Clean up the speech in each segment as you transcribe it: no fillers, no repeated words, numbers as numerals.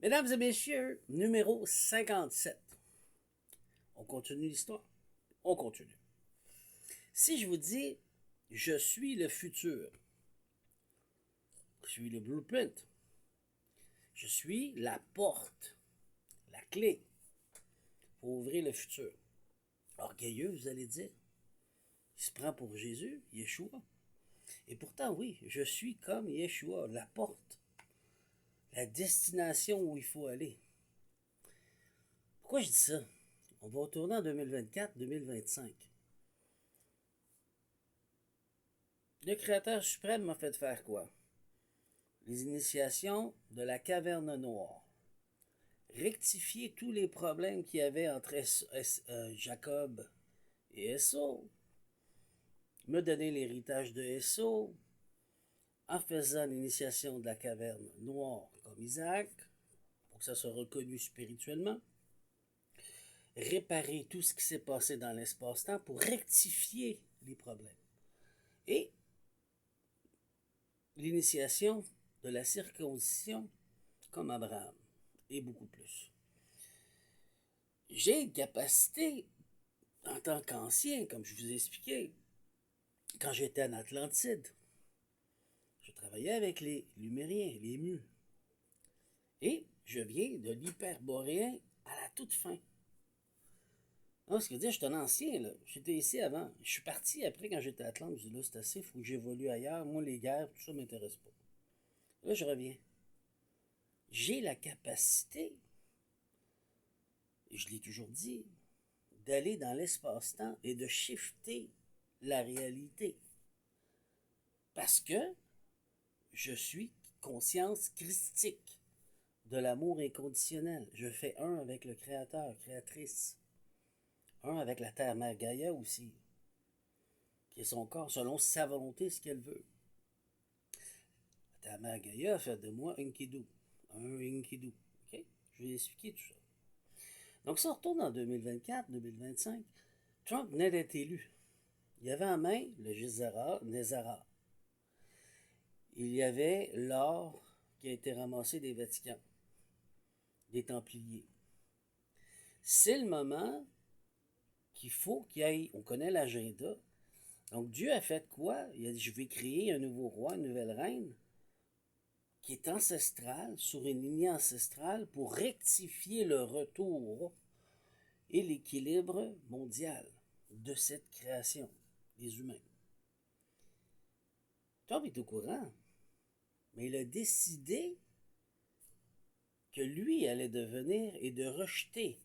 Mesdames et messieurs, numéro 57. On continue l'histoire. On continue. Si je vous dis, je suis le futur, je suis le blueprint, je suis la porte, la clé pour ouvrir le futur. Orgueilleux, vous allez dire. Il se prend pour Jésus, Yeshua. Et pourtant, oui, je suis comme Yeshua, la porte, la destination où il faut aller. Pourquoi je dis ça? On va retourner en 2024-2025. Le Créateur suprême m'a fait faire quoi? Les initiations de la caverne noire. Rectifier tous les problèmes qu'il y avait entre Jacob et Esau. Me donner l'héritage de Esau en faisant l'initiation de la caverne noire comme Isaac, pour que ça soit reconnu spirituellement. Réparer tout ce qui s'est passé dans l'espace-temps pour rectifier les problèmes. Et l'initiation de la circoncision comme Abraham. Et beaucoup plus. J'ai une capacité, en tant qu'ancien, comme je vous ai expliqué, quand j'étais en Atlantide, je travaillais avec les Lumériens, les Mus. Et je viens de l'hyperboréen à la toute fin. Non, ce que je veux dire, je suis un ancien, là. J'étais ici avant. Je suis parti après quand j'étais à Atlante. Je dis là, c'est assez, il faut que j'évolue ailleurs. Moi, les guerres, tout ça m'intéresse pas. Là, je reviens. J'ai la capacité, et je l'ai toujours dit, d'aller dans l'espace-temps et de shifter la réalité. Parce que je suis conscience christique de l'amour inconditionnel. Je fais un avec le Créateur, Créatrice. Un avec la Terre-Mère Gaïa aussi, qui est son corps selon sa volonté, ce qu'elle veut. La Terre-Mère Gaïa a fait de moi un Enkidu. Un Enkidu. Okay? Je vais expliquer tout ça. Donc, si on retourne en 2024-2025, Trump venait d'être élu. Il y avait en main le Nézara. Il y avait l'or qui a été ramassé des Vaticans, des Templiers. C'est le moment qu'il faut qu'il y ait, on connaît l'agenda. Donc Dieu a fait quoi? Il a dit, je vais créer un nouveau roi, une nouvelle reine, qui est ancestrale, sur une lignée ancestrale, pour rectifier le retour et l'équilibre mondial de cette création, des humains. Tom est au courant, mais il a décidé que lui allait devenir et de rejeter.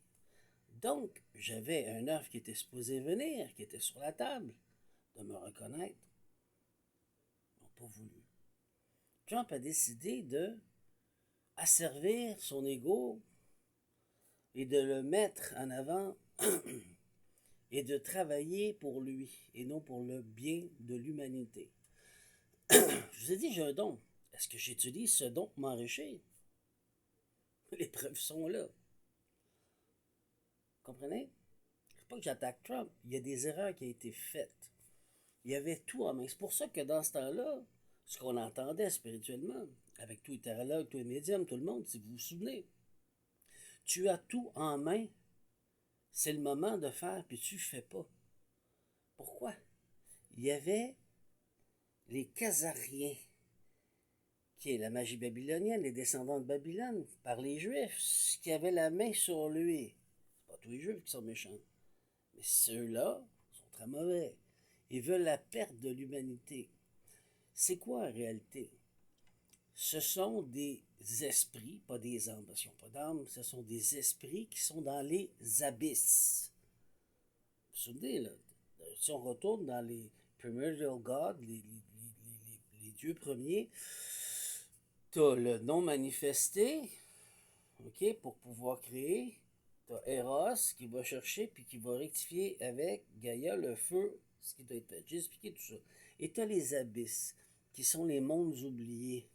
Donc, j'avais un œuvre qui était supposé venir, qui était sur la table, de me reconnaître. Ils n'ont pas voulu. Trump a décidé de asservir son ego et de le mettre en avant et de travailler pour lui et non pour le bien de l'humanité. Je vous ai dit, j'ai un don. Est-ce que j'utilise ce don pour m'enrichir? Les preuves sont là. Comprenez? C'est pas que j'attaque Trump. Il y a des erreurs qui ont été faites. Il y avait tout en main. C'est pour ça que dans ce temps-là, ce qu'on entendait spirituellement, avec tous les tarologues, tous les médiums, tout le monde, si vous vous souvenez, tu as tout en main, c'est le moment de faire, puis tu ne fais pas. Pourquoi? Il y avait les Khazariens, qui est la magie babylonienne, les descendants de Babylone, par les Juifs, qui avaient la main sur lui. C'est pas tous les Juifs qui sont méchants. Mais ceux-là sont très mauvais. Ils veulent la perte de l'humanité. C'est quoi en réalité? Ce sont des esprits, pas des âmes, parce qu'ils n'ont pas d'âme, ce sont des esprits qui sont dans les abysses. Vous vous souvenez, là, si on retourne dans les primordial gods, les dieux premiers, tu as le non manifesté, ok, pour pouvoir créer. Tu as Eros qui va chercher puis qui va rectifier avec Gaïa le feu, ce qui doit être fait. J'ai expliqué tout ça. Et tu as les abysses, qui sont les mondes oubliés.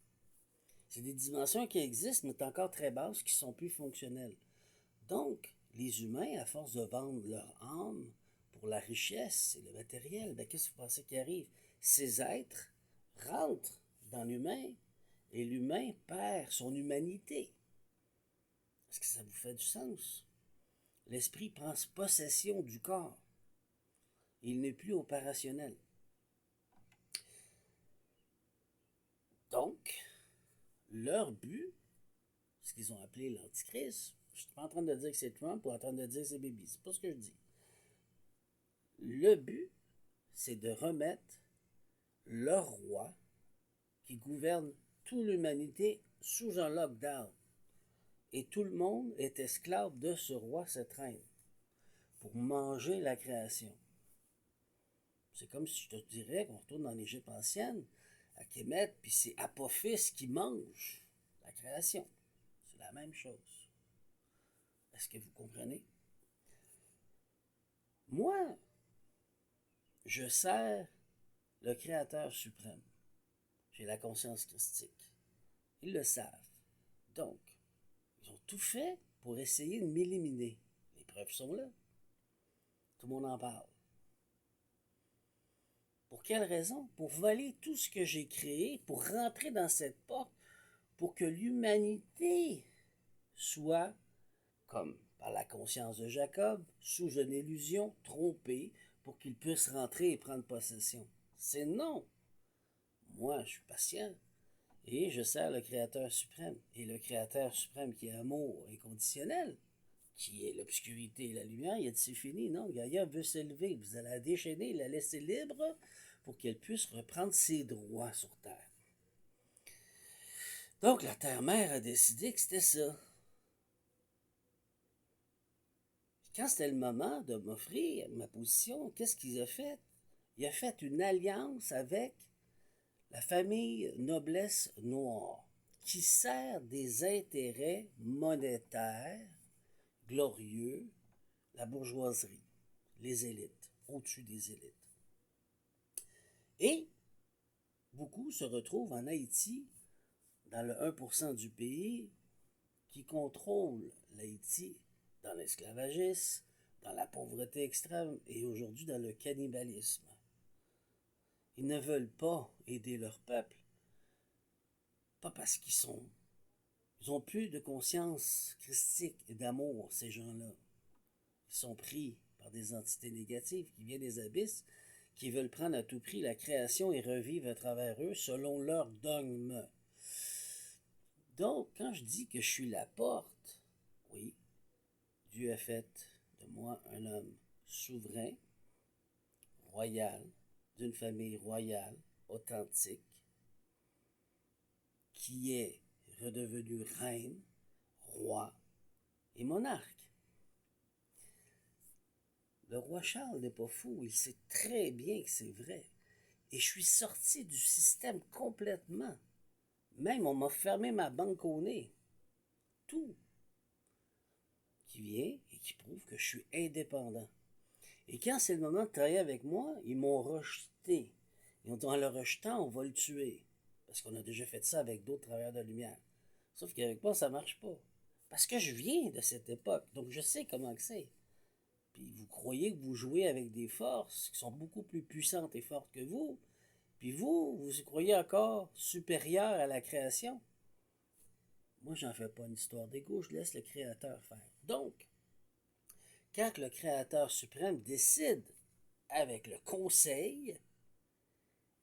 C'est des dimensions qui existent, mais encore très basses, qui sont plus fonctionnelles. Donc, les humains, à force de vendre leur âme pour la richesse et le matériel, ben, qu'est-ce que vous pensez qui arrive? Ces êtres rentrent dans l'humain et l'humain perd son humanité. Est-ce que ça vous fait du sens? L'esprit prend possession du corps. Il n'est plus opérationnel. Donc, leur but, ce qu'ils ont appelé l'Antichrist, je ne suis pas en train de dire que c'est Trump ou en train de dire que c'est Bibi, c'est pas ce que je dis. Le but, c'est de remettre leur roi qui gouverne toute l'humanité sous un lockdown. Et tout le monde est esclave de ce roi, cette reine, pour manger la création. C'est comme si je te dirais qu'on retourne dans l'Égypte ancienne, à Kémet, puis c'est Apophis qui mange la création. C'est la même chose. Est-ce que vous comprenez? Moi, je sers le Créateur suprême. J'ai la conscience christique. Ils le savent. Donc, ils ont tout fait pour essayer de m'éliminer. Les preuves sont là. Tout le monde en parle. Pour quelle raison? Pour voler tout ce que j'ai créé, pour rentrer dans cette porte, pour que l'humanité soit, comme par la conscience de Jacob, sous une illusion, trompée, pour qu'il puisse rentrer et prendre possession. C'est non. Moi, je suis patient et je sers le Créateur suprême. Et le Créateur suprême qui est amour inconditionnel, qui est l'obscurité et la lumière, il a dit c'est fini. Non, Gaïa veut s'élever. Vous allez la déchaîner, la laisser libre pour qu'elle puisse reprendre ses droits sur Terre. Donc la Terre-Mère a décidé que c'était ça. Quand c'était le moment de m'offrir ma position, qu'est-ce qu'il a fait? Il a fait une alliance avec la famille Noblesse Noire, qui sert des intérêts monétaires glorieux, la bourgeoisie, les élites, au-dessus des élites. Et beaucoup se retrouvent en Haïti, dans le 1% du pays, qui contrôle l'Haïti dans l'esclavagisme, dans la pauvreté extrême et aujourd'hui dans le cannibalisme. Ils ne veulent pas aider leur peuple, pas parce ils ont plus de conscience christique et d'amour, ces gens-là. Ils sont pris par des entités négatives qui viennent des abysses, qui veulent prendre à tout prix la création et revivre à travers eux selon leur dogme. Donc, quand je dis que je suis la porte, oui, Dieu a fait de moi un homme souverain, royal, d'une famille royale, authentique, qui est redevenu reine, roi et monarque. Le roi Charles n'est pas fou, il sait très bien que c'est vrai. Et je suis sorti du système complètement. Même on m'a fermé ma banque au nez. Tout. Qui vient et qui prouve que je suis indépendant. Et quand c'est le moment de travailler avec moi, ils m'ont rejeté. Ils ont dit en le rejetant, on va le tuer. Parce qu'on a déjà fait ça avec d'autres travailleurs de la lumière. Sauf qu'avec moi, ça marche pas. Parce que je viens de cette époque, donc je sais comment que c'est. Puis vous croyez que vous jouez avec des forces qui sont beaucoup plus puissantes et fortes que vous, puis vous croyez encore supérieur à la création. Moi, j'en fais pas une histoire d'ego, je laisse le Créateur faire. Donc, quand le Créateur suprême décide, avec le conseil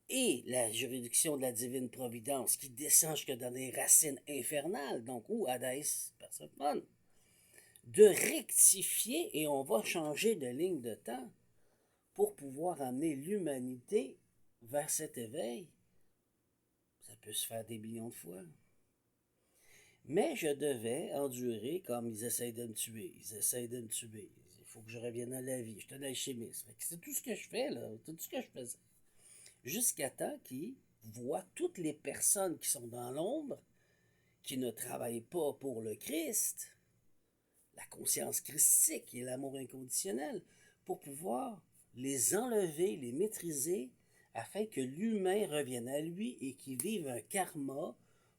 et la juridiction de la divine providence, qui descend jusque dans des racines infernales, donc où Hadès, Perséphone, de rectifier et on va changer de ligne de temps pour pouvoir amener l'humanité vers cet éveil. Ça peut se faire des millions de fois. Mais je devais endurer comme ils essayent de me tuer. Ils essayent de me tuer. Il faut que je revienne à la vie. Je suis un alchimiste. C'est tout ce que je fais, là. C'est tout ce que je faisais. Jusqu'à temps qu'ils voient toutes les personnes qui sont dans l'ombre, qui ne travaillent pas pour le Christ, la conscience christique et l'amour inconditionnel, pour pouvoir les enlever, les maîtriser, afin que l'humain revienne à lui et qu'il vive un karma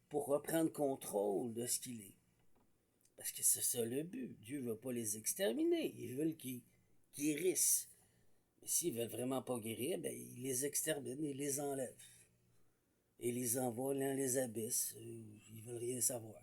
pour reprendre contrôle de ce qu'il est. Parce que c'est ça le but. Dieu ne veut pas les exterminer. Il veut qu'ils guérissent. Mais s'ils ne veulent vraiment pas guérir, ben, il les extermine, il les enlève. Et les envoie dans les abysses. Ils ne veulent rien savoir.